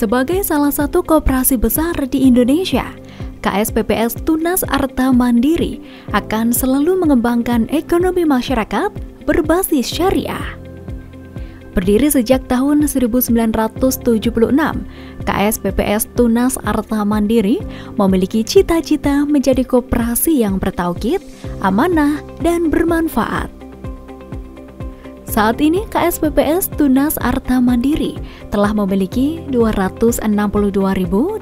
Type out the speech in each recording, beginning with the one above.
Sebagai salah satu koperasi besar di Indonesia, KSPPS Tunas Arta Mandiri akan selalu mengembangkan ekonomi masyarakat berbasis syariah. Berdiri sejak tahun 1976, KSPPS Tunas Arta Mandiri memiliki cita-cita menjadi koperasi yang bertauhid, amanah, dan bermanfaat. Saat ini KSPPS Tunas Arta Mandiri telah memiliki 262.850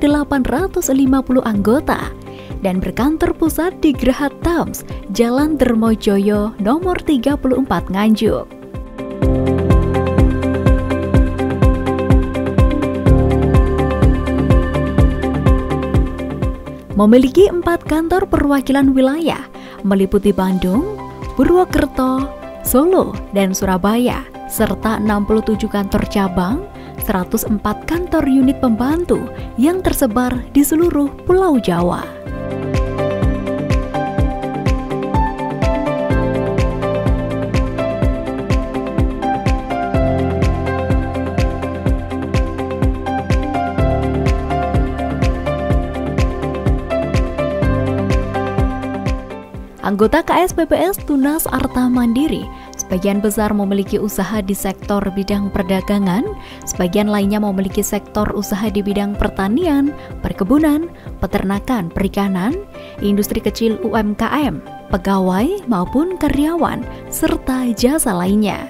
anggota dan berkantor pusat di Geraha Tams, Jalan Dermojoyo nomor 34 Nganjuk. Memiliki 4 kantor perwakilan wilayah meliputi Bandung, Purwokerto, Solo, dan Surabaya, serta 67 kantor cabang, 104 kantor unit pembantu yang tersebar di seluruh Pulau Jawa. Anggota KSPPS Tunas Arta Mandiri sebagian besar memiliki usaha di sektor bidang perdagangan, sebagian lainnya memiliki sektor usaha di bidang pertanian, perkebunan, peternakan, perikanan, industri kecil UMKM, pegawai maupun karyawan, serta jasa lainnya.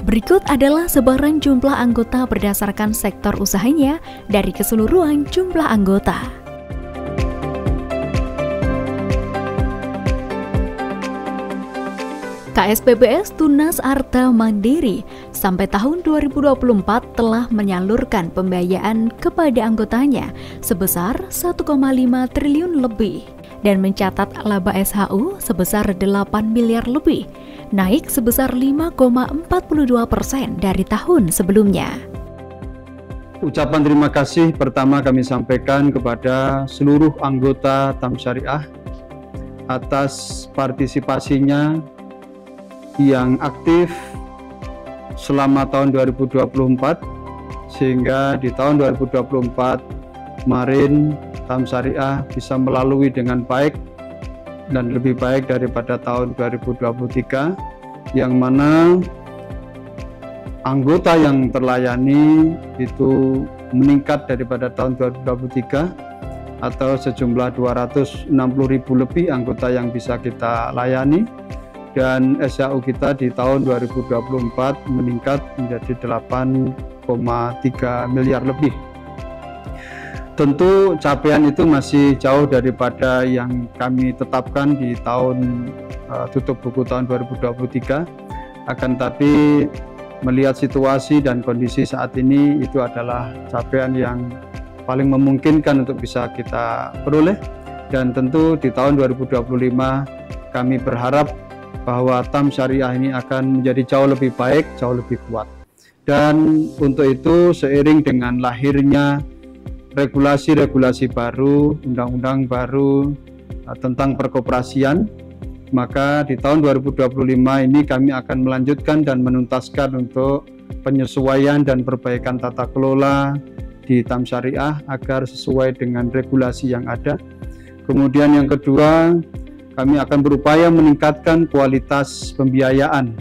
Berikut adalah sebaran jumlah anggota berdasarkan sektor usahanya dari keseluruhan jumlah anggota. KSPPS Tunas Arta Mandiri sampai tahun 2024 telah menyalurkan pembiayaan kepada anggotanya sebesar 1,5 triliun lebih dan mencatat laba SHU sebesar 8 miliar lebih, naik sebesar 5,42% dari tahun sebelumnya. Ucapan terima kasih pertama kami sampaikan kepada seluruh anggota TAM Syariah atas partisipasinya yang aktif selama tahun 2024, sehingga di tahun 2024 kemarin TAM Syariah bisa melalui dengan baik dan lebih baik daripada tahun 2023, yang mana anggota yang terlayani itu meningkat daripada tahun 2023 atau sejumlah 260.000 lebih anggota yang bisa kita layani. Dan SHU kita di tahun 2024 meningkat menjadi 8,3 miliar lebih. Tentu capaian itu masih jauh daripada yang kami tetapkan di tahun tutup buku tahun 2023. Akan tapi melihat situasi dan kondisi saat ini, itu adalah capaian yang paling memungkinkan untuk bisa kita peroleh. Dan tentu di tahun 2025 kami berharap bahwa TAM Syariah ini akan menjadi jauh lebih baik, jauh lebih kuat. Dan untuk itu seiring dengan lahirnya regulasi-regulasi baru, undang-undang baru tentang perkoperasian, maka di tahun 2025 ini kami akan melanjutkan dan menuntaskan untuk penyesuaian dan perbaikan tata kelola di TAM Syariah agar sesuai dengan regulasi yang ada. Kemudian yang kedua, kami akan berupaya meningkatkan kualitas pembiayaan,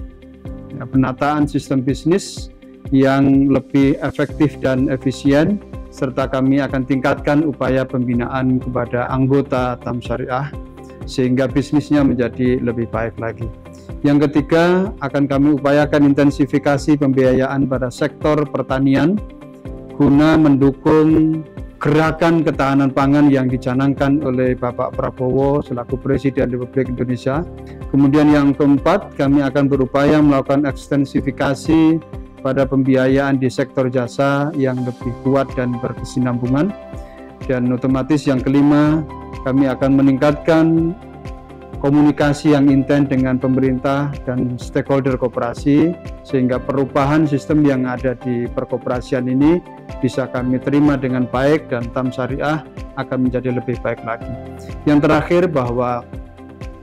penataan sistem bisnis yang lebih efektif dan efisien, serta kami akan tingkatkan upaya pembinaan kepada anggota TAM Syariah sehingga bisnisnya menjadi lebih baik lagi. Yang ketiga, akan kami upayakan intensifikasi pembiayaan pada sektor pertanian guna mendukung gerakan ketahanan pangan yang dicanangkan oleh Bapak Prabowo selaku Presiden Republik Indonesia. Kemudian yang keempat, kami akan berupaya melakukan ekstensifikasi pada pembiayaan di sektor jasa yang lebih kuat dan berkesinambungan. Dan otomatis yang kelima, kami akan meningkatkan komunikasi yang intens dengan pemerintah dan stakeholder koperasi sehingga perubahan sistem yang ada di perkoperasian ini bisa kami terima dengan baik dan TAM Syariah akan menjadi lebih baik lagi. Yang terakhir, bahwa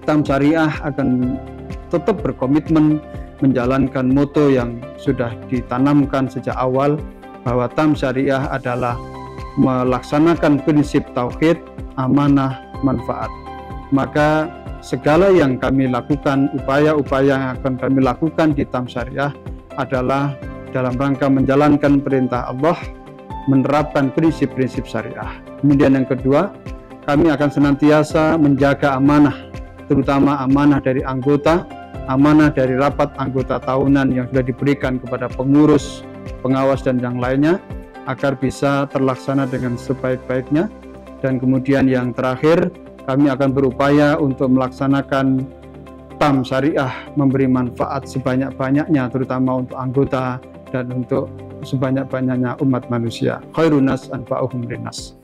TAM Syariah akan tetap berkomitmen menjalankan moto yang sudah ditanamkan sejak awal, bahwa TAM Syariah adalah melaksanakan prinsip tauhid, amanah, manfaat. Maka segala yang kami lakukan, upaya-upaya yang akan kami lakukan di TAM Syariah adalah dalam rangka menjalankan perintah Allah, menerapkan prinsip-prinsip syariah. Kemudian yang kedua, kami akan senantiasa menjaga amanah, terutama amanah dari anggota, amanah dari rapat anggota tahunan yang sudah diberikan kepada pengurus, pengawas dan yang lainnya, agar bisa terlaksana dengan sebaik-baiknya. Dan kemudian yang terakhir, kami akan berupaya untuk melaksanakan TAM Syariah, memberi manfaat sebanyak-banyaknya, terutama untuk anggota dan untuk sebanyak-banyaknya umat manusia. Khairun nas anfa'uhum linnas.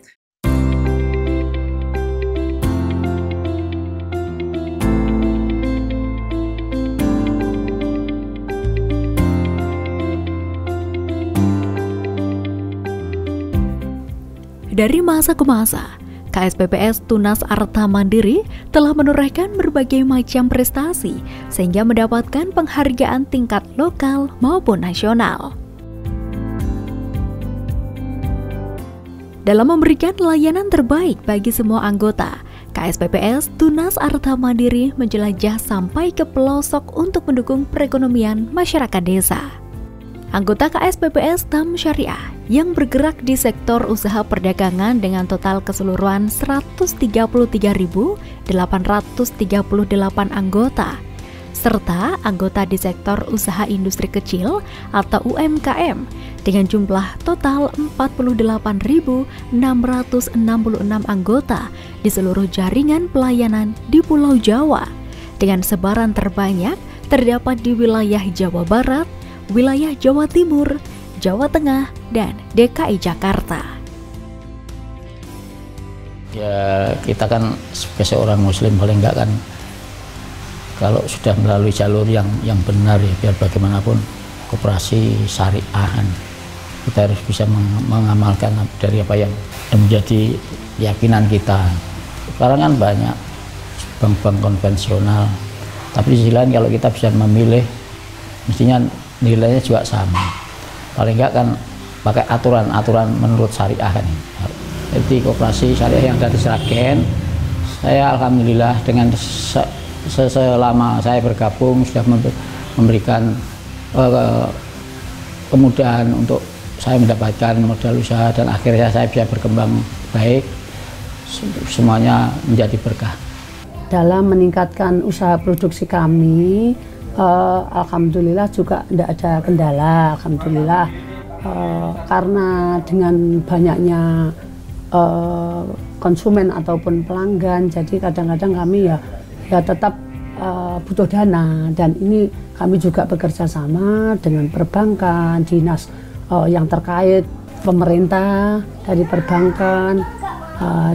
Dari masa ke masa, KSPPS Tunas Arta Mandiri telah menorehkan berbagai macam prestasi sehingga mendapatkan penghargaan tingkat lokal maupun nasional. Dalam memberikan layanan terbaik bagi semua anggota, KSPPS Tunas Arta Mandiri menjelajah sampai ke pelosok untuk mendukung perekonomian masyarakat desa. Anggota KSPPS TAM Syariah yang bergerak di sektor usaha perdagangan dengan total keseluruhan 133.838 anggota, serta anggota di sektor usaha industri kecil atau UMKM dengan jumlah total 48.666 anggota di seluruh jaringan pelayanan di Pulau Jawa, dengan sebaran terbanyak terdapat di wilayah Jawa Barat, wilayah Jawa Timur, Jawa Tengah, dan DKI Jakarta. Ya, kita kan sebagai seorang muslim paling enggak kan kalau sudah melalui jalur yang benar ya, biar bagaimanapun koperasi syariahan kita harus bisa mengamalkan dari apa yang menjadi keyakinan kita. Sekarang kan banyak bank-bank konvensional, tapi di sisi lain kalau kita bisa memilih, mestinya nilainya juga sama. Paling enggak kan pakai aturan menurut syariah kan. Jadi koperasi syariah yang dari Sragen, saya alhamdulillah dengan selama saya bergabung sudah memberikan kemudahan untuk saya mendapatkan modal usaha dan akhirnya saya bisa berkembang baik. Semuanya menjadi berkah. Dalam meningkatkan usaha produksi kami, alhamdulillah juga tidak ada kendala, alhamdulillah, karena dengan banyaknya konsumen ataupun pelanggan, jadi kadang-kadang kami ya tetap butuh dana, dan ini kami juga bekerja sama dengan perbankan, dinas yang terkait, pemerintah dari perbankan,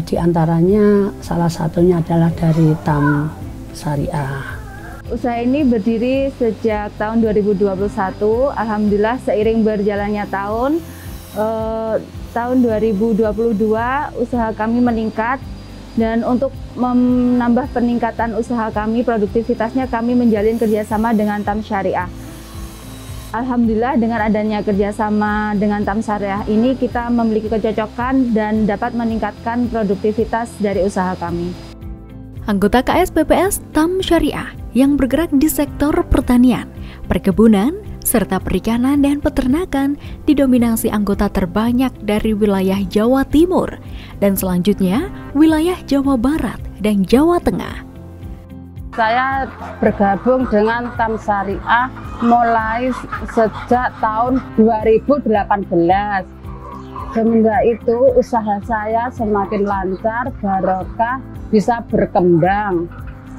diantaranya salah satunya adalah dari TAM Syariah. Usaha ini berdiri sejak tahun 2021. Alhamdulillah seiring berjalannya tahun 2022 usaha kami meningkat, dan untuk menambah peningkatan usaha kami, produktivitasnya kami menjalin kerjasama dengan TAM Syariah. Alhamdulillah dengan adanya kerjasama dengan TAM Syariah ini kita memiliki kecocokan dan dapat meningkatkan produktivitas dari usaha kami. Anggota KSPPS TAM Syariah yang bergerak di sektor pertanian, perkebunan, serta perikanan dan peternakan didominasi anggota terbanyak dari wilayah Jawa Timur dan selanjutnya wilayah Jawa Barat dan Jawa Tengah. Saya bergabung dengan TAM Syariah mulai sejak tahun 2018. Semenjak itu usaha saya semakin lancar, barokah, bisa berkembang.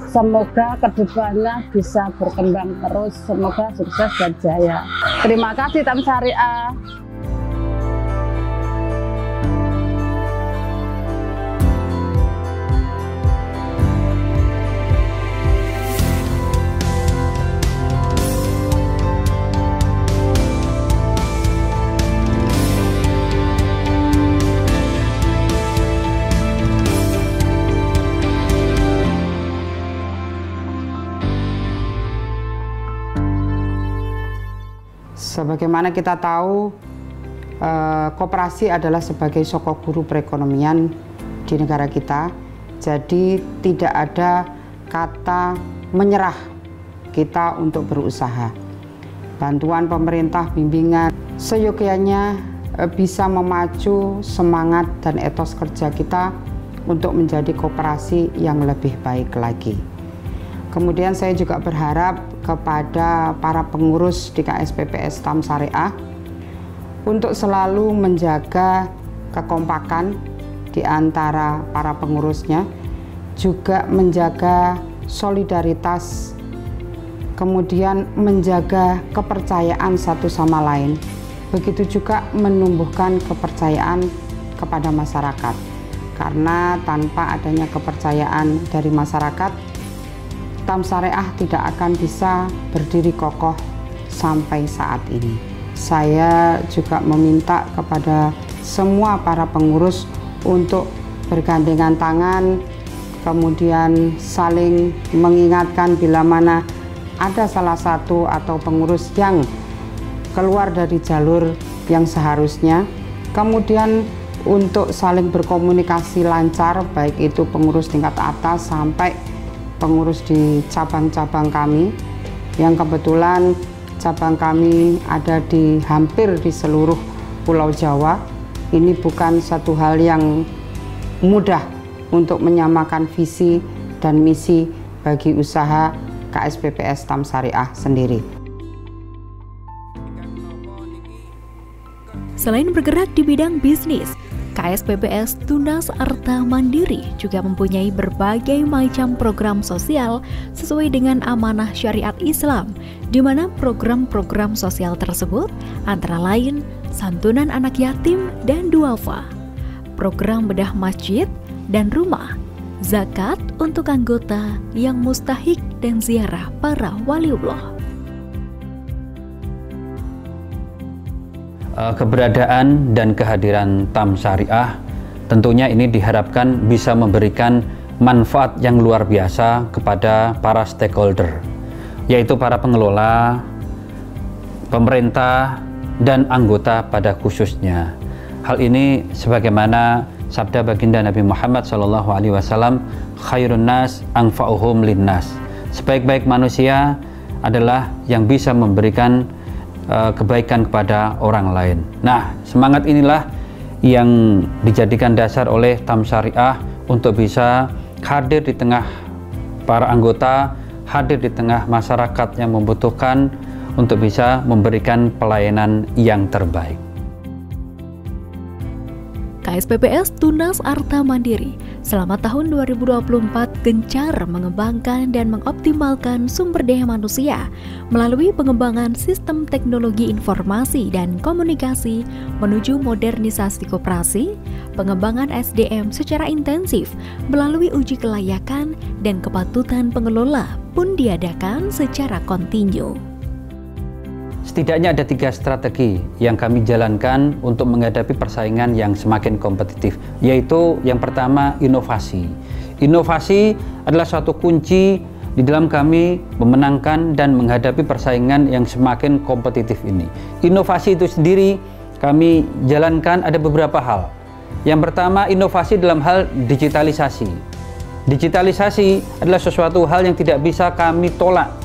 Semoga kedepannya bisa berkembang terus, semoga sukses dan jaya. Terima kasih TAM Syariah. Sebagaimana kita tahu koperasi adalah sebagai sokok guru perekonomian di negara kita. Jadi tidak ada kata menyerah kita untuk berusaha. Bantuan pemerintah, bimbingan, seyogyanya bisa memacu semangat dan etos kerja kita untuk menjadi koperasi yang lebih baik lagi. Kemudian saya juga berharap kepada para pengurus di KSPPS TAM Syariah untuk selalu menjaga kekompakan di antara para pengurusnya, juga menjaga solidaritas, kemudian menjaga kepercayaan satu sama lain, begitu juga menumbuhkan kepercayaan kepada masyarakat. Karena tanpa adanya kepercayaan dari masyarakat, TAM Syariah tidak akan bisa berdiri kokoh sampai saat ini. Saya juga meminta kepada semua para pengurus untuk bergandengan tangan, kemudian saling mengingatkan bila mana ada salah satu atau pengurus yang keluar dari jalur yang seharusnya, kemudian untuk saling berkomunikasi lancar, baik itu pengurus tingkat atas sampai pengurus di cabang-cabang kami, yang kebetulan cabang kami ada di hampir di seluruh Pulau Jawa. Ini bukan satu hal yang mudah untuk menyamakan visi dan misi bagi usaha KSPPS TAM Syariah sendiri. Selain bergerak di bidang bisnis, KSPPS Tunas Arta Mandiri juga mempunyai berbagai macam program sosial sesuai dengan amanah syariat Islam, di mana program-program sosial tersebut antara lain santunan anak yatim dan duafa, program bedah masjid dan rumah, zakat untuk anggota yang mustahik dan ziarah para waliullah. Keberadaan dan kehadiran TAM Syariah tentunya ini diharapkan bisa memberikan manfaat yang luar biasa kepada para stakeholder, yaitu para pengelola, pemerintah, dan anggota pada khususnya. Hal ini sebagaimana sabda baginda Nabi Muhammad SAW, khairun nas anfa'uhum linnas. Sebaik-baik manusia adalah yang bisa memberikan kebaikan kepada orang lain. Nah, semangat inilah yang dijadikan dasar oleh TAM Syariah untuk bisa hadir di tengah para anggota, hadir di tengah masyarakat yang membutuhkan untuk bisa memberikan pelayanan yang terbaik. KSPPS Tunas Arta Mandiri selama tahun 2024 gencar mengembangkan dan mengoptimalkan sumber daya manusia melalui pengembangan sistem teknologi informasi dan komunikasi menuju modernisasi koperasi, pengembangan SDM secara intensif melalui uji kelayakan dan kepatutan pengelola pun diadakan secara kontinu. Setidaknya ada 3 strategi yang kami jalankan untuk menghadapi persaingan yang semakin kompetitif, yaitu yang pertama inovasi. Inovasi adalah suatu kunci di dalam kami memenangkan dan menghadapi persaingan yang semakin kompetitif ini. Inovasi itu sendiri kami jalankan ada beberapa hal. Yang pertama, inovasi dalam hal digitalisasi. Digitalisasi adalah sesuatu hal yang tidak bisa kami tolak,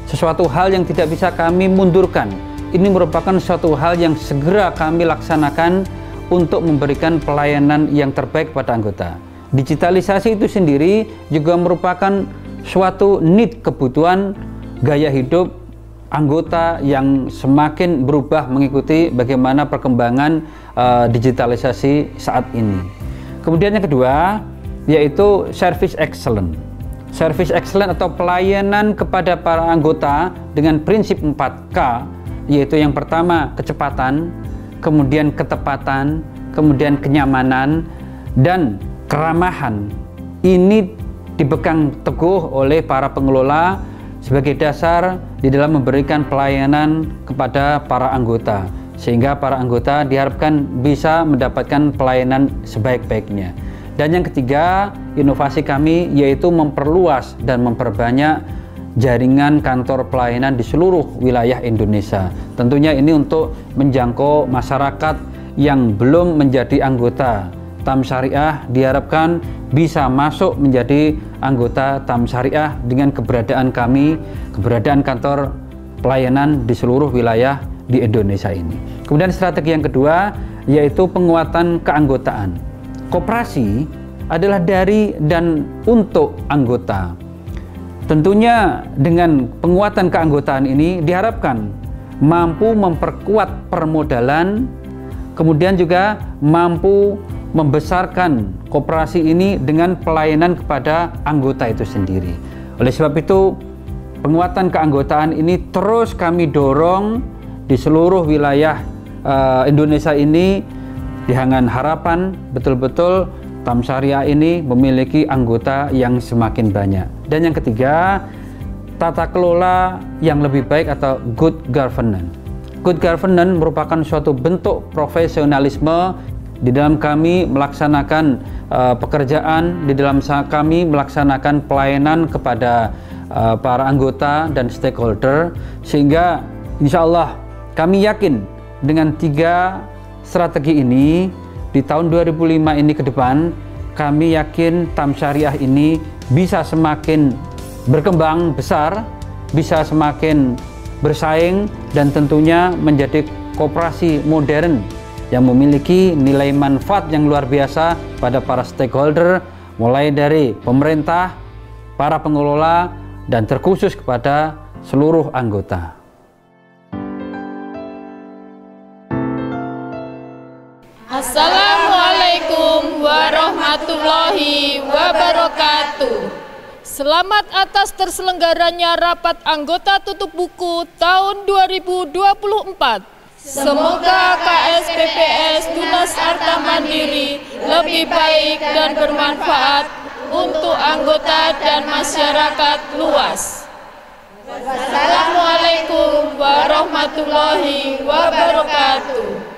sesuatu hal yang tidak bisa kami mundurkan. Ini merupakan suatu hal yang segera kami laksanakan untuk memberikan pelayanan yang terbaik pada anggota. Digitalisasi itu sendiri juga merupakan suatu need, kebutuhan gaya hidup anggota yang semakin berubah mengikuti bagaimana perkembangan digitalisasi saat ini. Kemudian yang kedua yaitu service excellence. Service excellence atau pelayanan kepada para anggota dengan prinsip 4K, yaitu yang pertama kecepatan, kemudian ketepatan, kemudian kenyamanan, dan keramahan. Ini dipegang teguh oleh para pengelola sebagai dasar di dalam memberikan pelayanan kepada para anggota, sehingga para anggota diharapkan bisa mendapatkan pelayanan sebaik-baiknya. Dan yang ketiga, inovasi kami yaitu memperluas dan memperbanyak jaringan kantor pelayanan di seluruh wilayah Indonesia. Tentunya ini untuk menjangkau masyarakat yang belum menjadi anggota TAM Syariah, diharapkan bisa masuk menjadi anggota TAM Syariah dengan keberadaan kami, keberadaan kantor pelayanan di seluruh wilayah di Indonesia ini. Kemudian strategi yang kedua yaitu penguatan keanggotaan. Koperasi adalah dari dan untuk anggota. Tentunya dengan penguatan keanggotaan ini diharapkan mampu memperkuat permodalan, kemudian juga mampu membesarkan koperasi ini dengan pelayanan kepada anggota itu sendiri. Oleh sebab itu, penguatan keanggotaan ini terus kami dorong di seluruh wilayah Indonesia ini dengan harapan betul-betul TAM Syariah ini memiliki anggota yang semakin banyak. Dan yang ketiga, tata kelola yang lebih baik atau good governance. Good governance merupakan suatu bentuk profesionalisme di dalam kami melaksanakan pekerjaan, di dalam kami melaksanakan pelayanan kepada para anggota dan stakeholder, sehingga insya Allah kami yakin dengan 3 strategi ini di tahun 2005 ini ke depan, kami yakin TAM Syariah ini bisa semakin berkembang besar, bisa semakin bersaing, dan tentunya menjadi koperasi modern yang memiliki nilai manfaat yang luar biasa pada para stakeholder, mulai dari pemerintah, para pengelola, dan terkhusus kepada seluruh anggota. Assalamualaikum warahmatullahi wabarakatuh. Selamat atas terselenggaranya rapat anggota tutup buku tahun 2024. Semoga KSPPS Tunas Arta Mandiri lebih baik dan bermanfaat untuk anggota dan masyarakat luas. Assalamualaikum warahmatullahi wabarakatuh.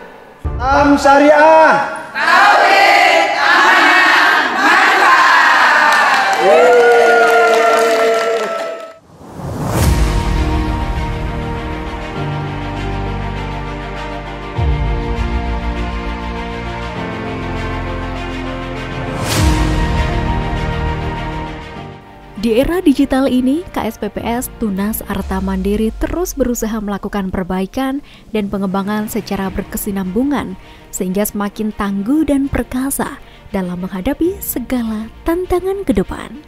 TAM Syariah, tauhid, amanah, manfaat. Di era digital ini, KSPPS Tunas Arta Mandiri terus berusaha melakukan perbaikan dan pengembangan secara berkesinambungan sehingga semakin tangguh dan perkasa dalam menghadapi segala tantangan ke depan.